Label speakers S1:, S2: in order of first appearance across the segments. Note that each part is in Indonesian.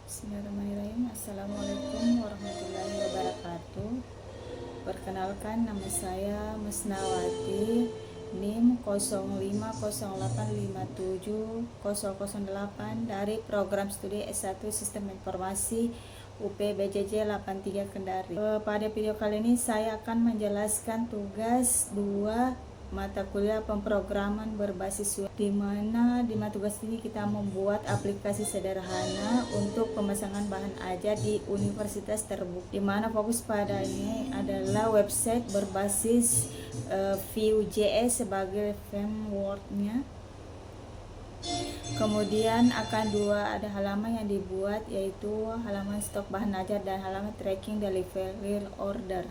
S1: Bismillahirrahmanirrahim. Assalamualaikum warahmatullahi wabarakatuh. Perkenalkan, nama saya Mesnawati, NIM 0508570008 dari program studi S1 Sistem Informasi UPBJJ 83 Kendari. Pada video kali ini saya akan menjelaskan tugas 2 mata kuliah pemrograman berbasis web, di mana di mata tugas ini kita membuat aplikasi sederhana untuk pemasangan bahan ajar di universitas terbuka, di mana fokus pada ini adalah website berbasis Vue.js sebagai frameworknya. Kemudian ada halaman yang dibuat, yaitu halaman stok bahan ajar dan halaman tracking delivery order.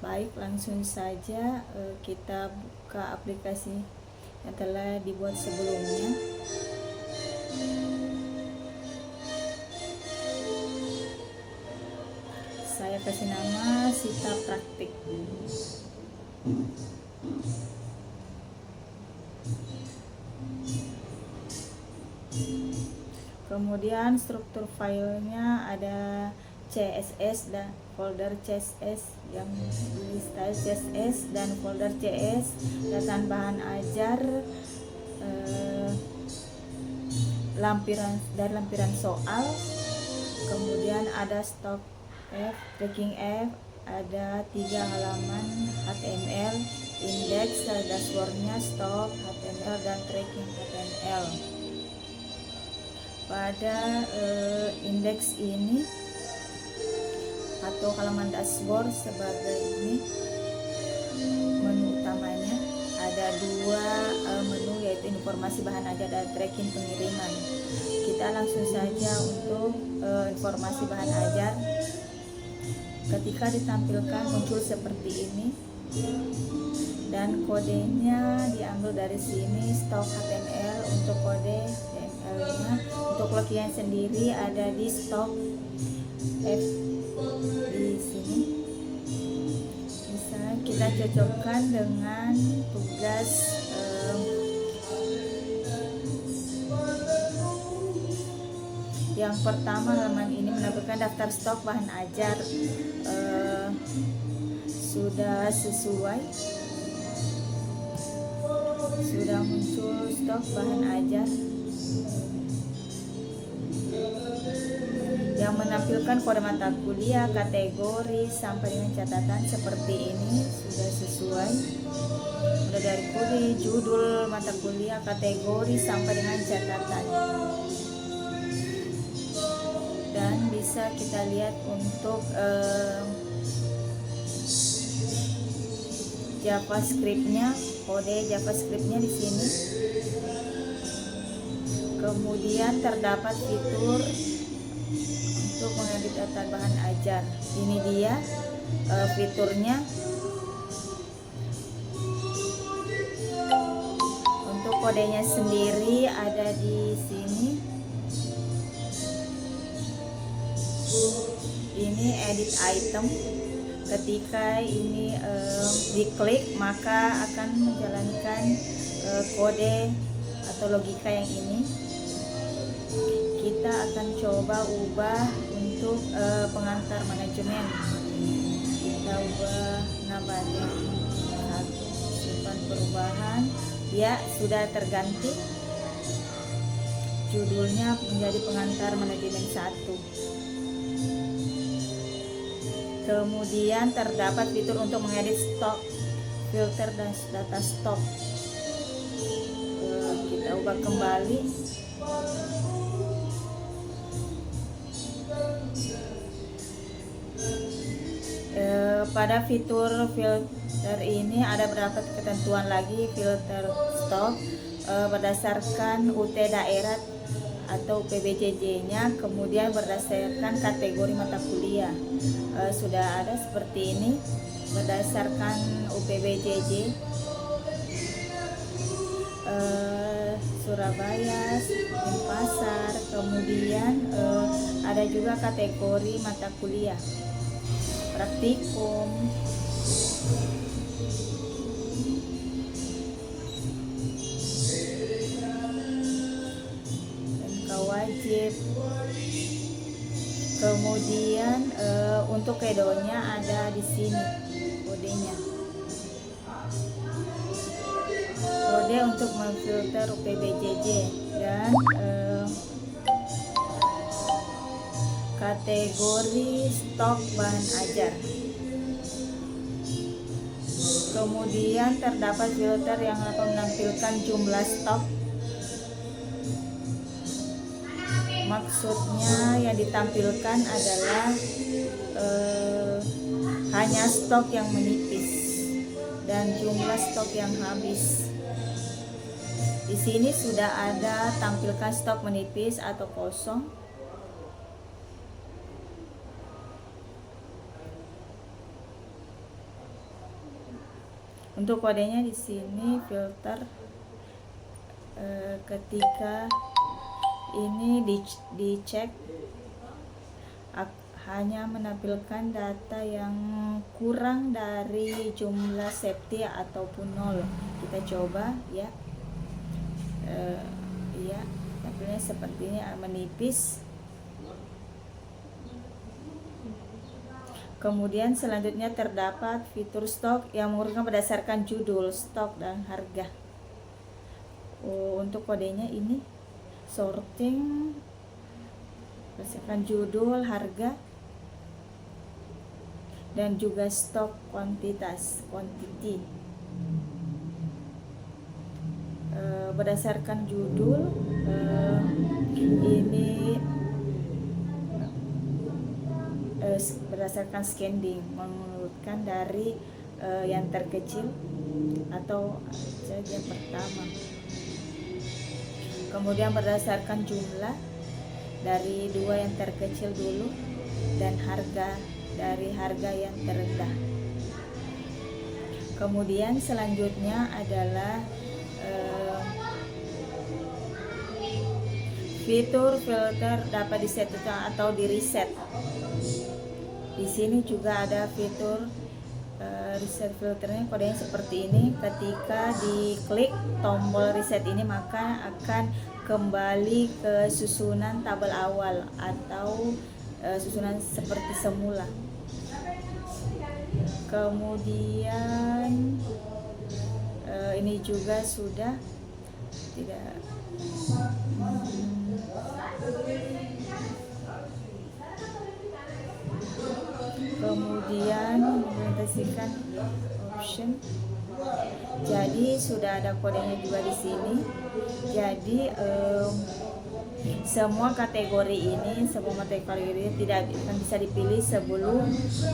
S1: Baik, langsung saja kita buka aplikasi yang telah dibuat sebelumnya. Saya kasih nama Sita Praktik. Kemudian struktur filenya ada CSS dan folder CSS yang style CSS dan folder CS, data bahan ajar, lampiran soal. Kemudian ada stop F, tracking F, ada 3 halaman HTML, index, dashboardnya, stop HTML dan tracking HTML. Pada indeks ini atau halaman dashboard sebagai ini menu utamanya, ada 2 menu, yaitu informasi bahan ajar dan tracking pengiriman. Kita langsung saja untuk informasi bahan ajar. Ketika ditampilkan muncul seperti ini dan kodenya diambil dari sini, stok HTML untuk kode HTML-nya. Untuk login sendiri ada di stok F di sini. Bisa kita cocokkan dengan tugas yang pertama. Halaman ini menampilkan daftar stok bahan ajar, sudah sesuai, sudah muncul stok bahan ajar yang menampilkan kode mata kuliah, kategori sampai dengan catatan seperti ini, sudah sesuai. Mulai dari kode, judul mata kuliah, kategori sampai dengan catatan. Dan bisa kita lihat untuk JavaScript-nya, kode JavaScript-nya di sini. Kemudian terdapat fitur untuk mengedit data bahan ajar. Ini dia fiturnya. Untuk kodenya sendiri ada di sini. Ini edit item. Ketika ini diklik, maka akan menjalankan kode atau logika yang ini. Kita akan coba ubah untuk pengantar manajemen. Kita ubah namanya satu, simpan perubahan. Ya, sudah terganti. Judulnya menjadi pengantar manajemen 1. Kemudian terdapat fitur untuk mengedit stok, filter dan data stok. Kita ubah kembali. Pada fitur filter ini ada beberapa ketentuan lagi. Filter stok berdasarkan UT daerah atau PBJJ-nya, kemudian berdasarkan kategori mata kuliah. Sudah ada seperti ini berdasarkan UPBJJ Surabaya, Denpasar. Kemudian ada juga kategori mata kuliah, praktikum, wajib, Kemudian untuk kedonya ada di sini kodenya. Kode untuk memfilter UPBJJ dan kategori stok bahan ajar. Kemudian terdapat filter yang akan menampilkan jumlah stok. Maksudnya yang ditampilkan adalah hanya stok yang menipis dan jumlah stok yang habis. Di sini sudah ada tampilkan stok menipis atau kosong. Untuk kodenya di sini filter ketika ini dicek hanya menampilkan data yang kurang dari jumlah safety ataupun 0. Kita coba ya. Ya, tampilnya seperti ini, menipis. Kemudian selanjutnya terdapat fitur stok yang mengurutkan berdasarkan judul, stok, dan harga. Untuk kodenya ini sorting berdasarkan judul, harga, dan juga stok kuantitas, quantity. Berdasarkan judul ini berdasarkan scanning, mengurutkan dari yang terkecil atau yang pertama. Kemudian berdasarkan jumlah dari 2 yang terkecil dulu, dan harga dari harga yang terendah. Kemudian selanjutnya adalah fitur filter dapat disetting atau di reset. Di sini juga ada fitur reset filternya, kodenya seperti ini. Ketika diklik tombol reset ini, maka akan kembali ke susunan tabel awal atau susunan seperti semula. Kemudian ini juga sudah tidak kemudian mengimplementasikan option. Jadi sudah ada kodenya juga di sini. Jadi semua kategori ini tidak akan bisa dipilih sebelum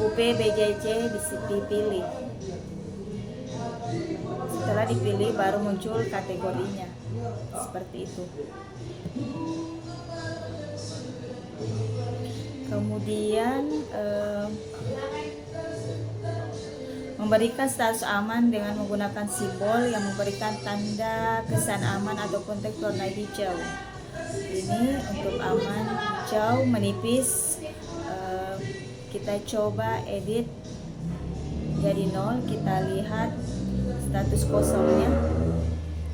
S1: UPBJJ dipilih. Setelah dipilih baru muncul kategorinya, seperti itu. Kemudian memberikan status aman dengan menggunakan simbol yang memberikan tanda kesan aman ataupun teks warna hijau. Ini untuk aman hijau menipis. Kita coba edit jadi 0. Kita lihat status kosongnya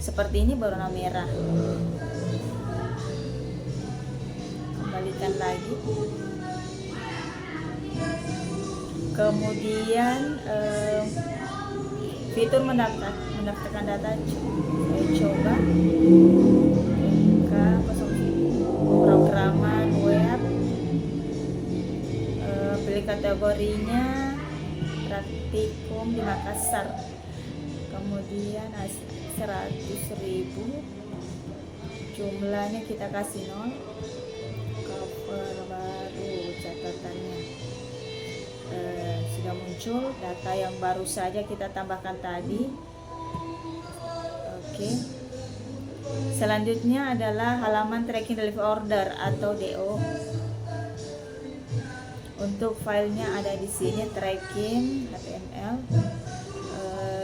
S1: seperti ini, berwarna merah. Kembalikan lagi. Kemudian fitur mendaftarkan data, saya coba buka programan web, pilih kategorinya praktikum di Makassar, kemudian 100.000, jumlahnya kita kasih 0, cover baru catatannya. Sudah muncul data yang baru saja kita tambahkan tadi. Oke. Selanjutnya adalah halaman tracking delivery order atau DO. Untuk filenya ada di sini, tracking HTML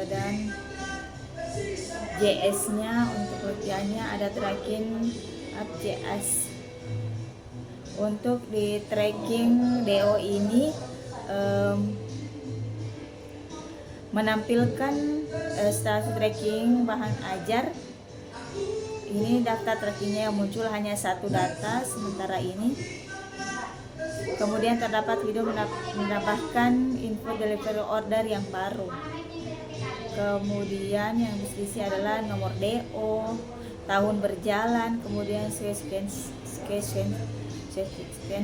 S1: dan JS-nya. Untuk letaknya ada tracking app.js. Untuk di tracking DO ini menampilkan status tracking bahan ajar. Ini daftar trackingnya yang muncul hanya satu data sementara ini. Kemudian terdapat video menambahkan info delivery order yang baru. Kemudian yang diisi adalah nomor DO, tahun berjalan, kemudian scan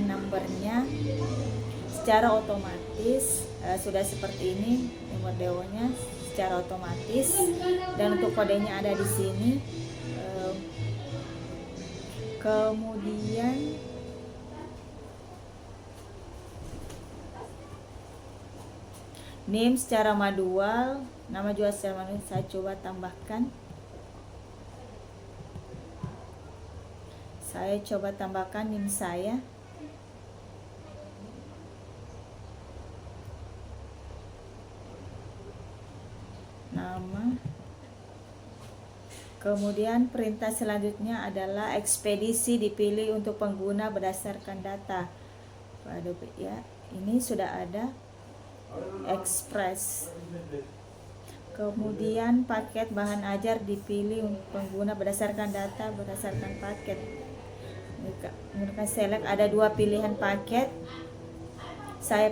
S1: numbernya secara otomatis. Sudah seperti ini nomor DO-nya secara otomatis, dan untuk kodenya ada di sini. Kemudian name secara manual, nama jual secara manual. Saya coba tambahkan. NIM saya. Nama. Kemudian perintah selanjutnya adalah ekspedisi dipilih untuk pengguna berdasarkan data. Ya, ini sudah ada Express. Kemudian paket bahan ajar dipilih untuk pengguna berdasarkan data berdasarkan paket. Menggunakan select, ada 2 pilihan paket. Saya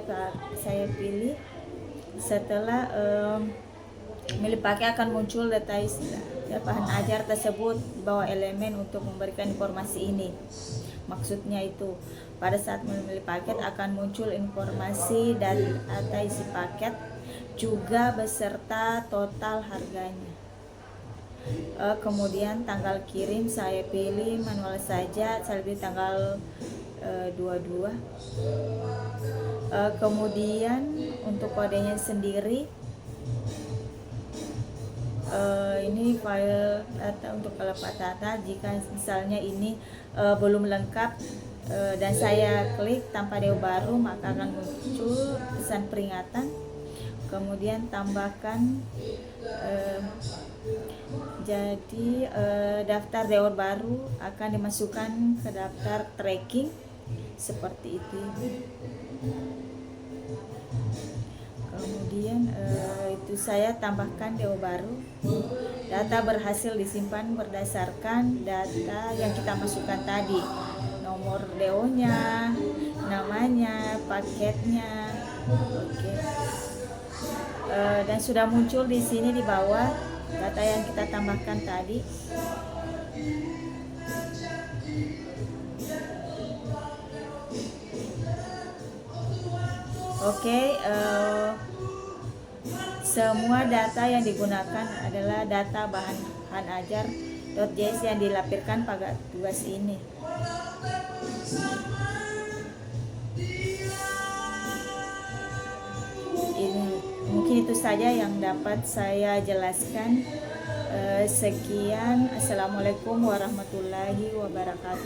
S1: pilih. Setelah milih paket akan muncul data bahan ajar tersebut di bawah elemen untuk memberikan informasi ini. Maksudnya itu pada saat memilih paket akan muncul informasi dari data isi paket juga beserta total harganya. Kemudian tanggal kirim saya pilih manual saja, saya pilih tanggal 22. Kemudian untuk kodenya sendiri, ini file data untuk kelepas data. Jika misalnya ini belum lengkap dan saya klik tanpa DO baru, maka akan muncul pesan peringatan. Kemudian tambahkan jadi daftar DO baru akan dimasukkan ke daftar tracking seperti itu. Kemudian itu saya tambahkan DO baru. Data berhasil disimpan berdasarkan data yang kita masukkan tadi, nomor DO-nya, namanya, paketnya. Oke. Dan sudah muncul di sini di bawah data yang kita tambahkan tadi. Oke, semua data yang digunakan adalah data bahan ajar.js yang dilampirkan pada tugas ini. Ini mungkin itu saja yang dapat saya jelaskan. Sekian, assalamualaikum warahmatullahi wabarakatuh.